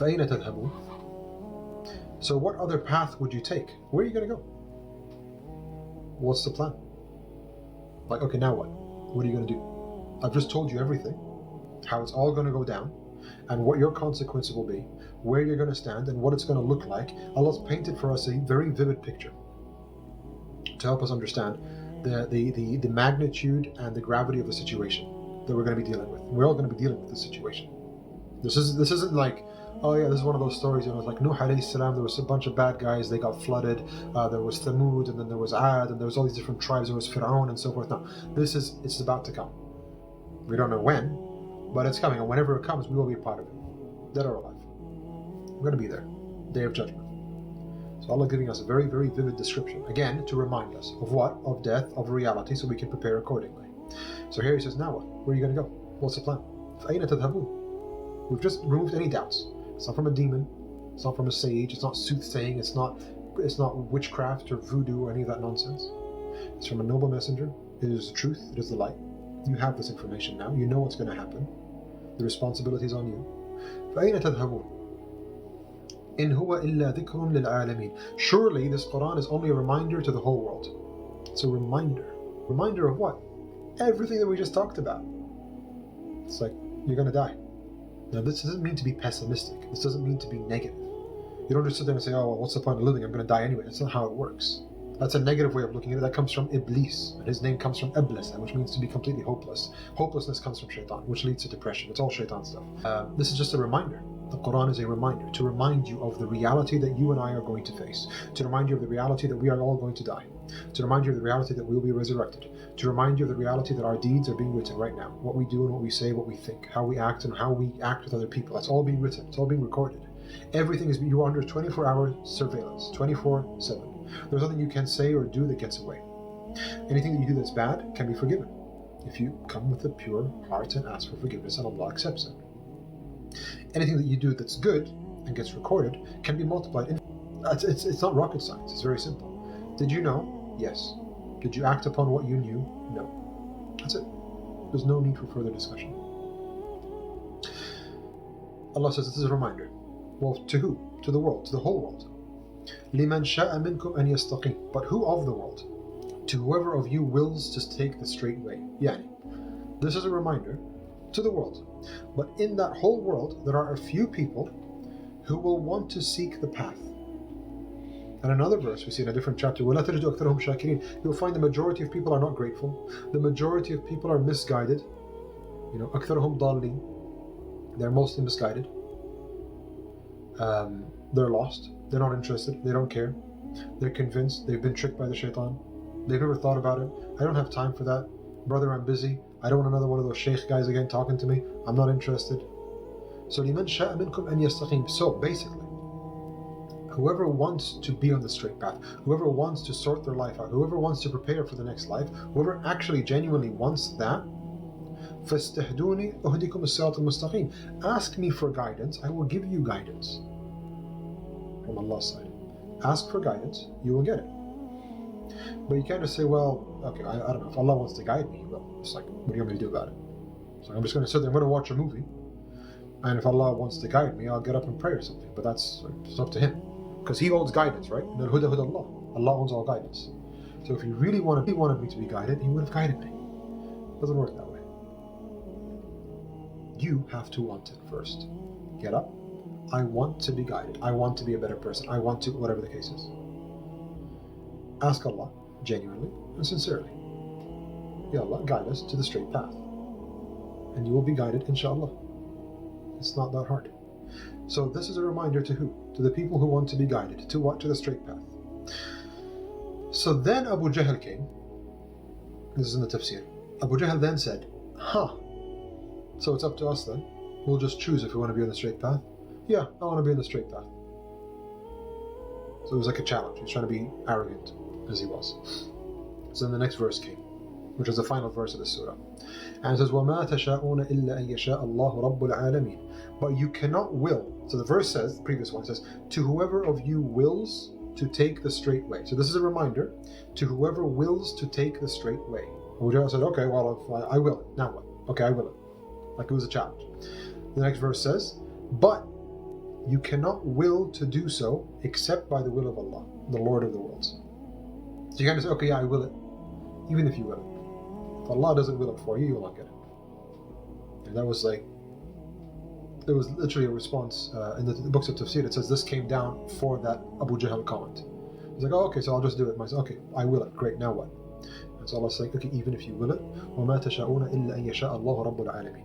فَأَيْنَ تَذْهَبُونَ? So what other path would you take? Where are you going to go? What's the plan? Like, okay, now what? What are you going to do? I've just told you everything, how it's all going to go down, and what your consequences will be, where you're going to stand, and what it's going to look like. Allah's painted for us a very vivid picture to help us understand the magnitude and the gravity of the situation that we're going to be dealing with. We're all going to be dealing with this situation. This isn't like, oh yeah, this is one of those stories, like Nuh alayhi salam, there was a bunch of bad guys, they got flooded, there was Thamud, and then there was Ad, and there was all these different tribes, there was Fir'aun and so forth. No, it's about to come. We don't know when, but it's coming, and whenever it comes, we will be a part of it, dead or alive. We're going to be there, Day of Judgment. So Allah giving us a very, very vivid description, again, to remind us of what? Of death, of reality, so we can prepare accordingly. So here he says, now what? Where are you going to go? What's the plan? فَأَيْنَ تَذْهَبُونَ? We've just removed any doubts. It's not from a demon, it's not from a sage, it's not soothsaying, it's not witchcraft or voodoo or any of that nonsense. It's from a noble messenger. It is the truth, it is the light. You have this information now, you know what's going to happen. The responsibility is on you. فَأَيْنَ تَذْهَبُونَ? إِنْ هُوَ إِلَّا ذِكْرٌ لِلْعَالَمِينَ. Surely this Quran is only a reminder to the whole world. It's a reminder. Reminder of what? Everything that we just talked about. It's like, you're going to die. Now this doesn't mean to be pessimistic. This doesn't mean to be negative. You don't just sit there and say, oh, well, what's the point of living? I'm going to die anyway. That's not how it works. That's a negative way of looking at it. That comes from Iblis, and his name comes from Iblis, which means to be completely hopeless. Hopelessness comes from shaitan, which leads to depression. It's all shaitan stuff. This is just a reminder. The Quran is a reminder to remind you of the reality that you and I are going to face, to remind you of the reality that we are all going to die, to remind you of the reality that we will be resurrected, to remind you of the reality that our deeds are being written right now. What we do and what we say, what we think, how we act and how we act with other people. That's all being written. It's all being recorded. Everything is, you are under 24-hour surveillance, 24/7. There's nothing you can say or do that gets away. Anything that you do that's bad can be forgiven if you come with a pure heart and ask for forgiveness, and Allah accepts it. Anything that you do that's good and gets recorded can be multiplied. It's not rocket science. It's very simple. Did you know? Yes. Did you act upon what you knew? No. That's it. There's no need for further discussion. Allah says this is a reminder. Well, to who? To the world, to the whole world. لِمَنْ شَاءَ مِنْكُمْ أَنْ يَسْتَقِيمَ. But who of the world? To whoever of you wills to take the straight way. Yani, this is a reminder to the world. But in that whole world, there are a few people who will want to seek the path. And another verse we see in a different chapter, وَلَا تَجِدُ أَكْثَرَهُمْ شَاكِرِينَ. You'll find the majority of people are not grateful. The majority of people are misguided. أَكْثَرَهُمْ ضَالِّينَ. They're mostly misguided. They're lost. They're not interested. They don't care. They're convinced. They've been tricked by the shaitan. They've never thought about it. I don't have time for that. Brother, I'm busy. I don't want another one of those sheikh guys again talking to me. I'm not interested. So لِمَنْ شَاءَ مِنْكُمْ أَنْ يَسْتَقِيمَ. So basically, whoever wants to be on the straight path, whoever wants to sort their life out, whoever wants to prepare for the next life, whoever actually genuinely wants that, فَاسْتَهْدُونِي أُهْدِكُمُ الصِّرَاطَ الْمُسْتَقِيمَ. Ask me for guidance, I will give you guidance. From Allah's side. Ask for guidance, you will get it. But you can't just say, well, okay, I don't know, if Allah wants to guide me, well, it's like, what do you want me to do about it? So I'm just going to sit there, I'm going to watch a movie, and if Allah wants to guide me, I'll get up and pray or something, but it's up to Him. Because He owns guidance, right? Al-huda huda Allah. Allah owns all guidance. So if He really wanted me to be guided, He would have guided me. It doesn't work that way. You have to want it first. Get up. I want to be guided. I want to be a better person. I want to, whatever the case is. Ask Allah, genuinely and sincerely. Ya Allah, guide us to the straight path. And you will be guided, inshallah. It's not that hard. So this is a reminder to who? To the people who want to be guided. To what? To the straight path. So then Abu Jahl came. This is in the tafsir. Abu Jahl then said, so it's up to us then. We'll just choose if we want to be on the straight path. Yeah, I want to be on the straight path. So it was like a challenge. He was trying to be arrogant, as he was. So then the next verse came, which is the final verse of the surah. And it says, وَمَا تَشَاءُونَ إِلَّا أَن يَشَاءَ اللَّهُ رَبُّ الْعَالَمِينَ. But you cannot will. So the verse says, the previous one says, to whoever of you wills to take the straight way. So this is a reminder to whoever wills to take the straight way. Abu Jahl said, okay, well, I will it. Now what? Okay, I will it. Like it was a challenge. The next verse says, but You cannot will to do so except by the will of Allah, the Lord of the worlds. So you can't say, okay, yeah, I will it, even if you will it. If Allah doesn't will it for you, you will not get it. And that was like, there was literally a response in the books of tafsir. It says this came down for that Abu Jahl comment. He's like, oh, okay, so I'll just do it myself. Okay, I will it. Great, now what? And so Allah's saying, okay, even if you will it, وَمَا تَشَاءُونَ إِلَّا أَن يَشَاءَ اللَّهُ رَبُّ الْعَالَمِينَ.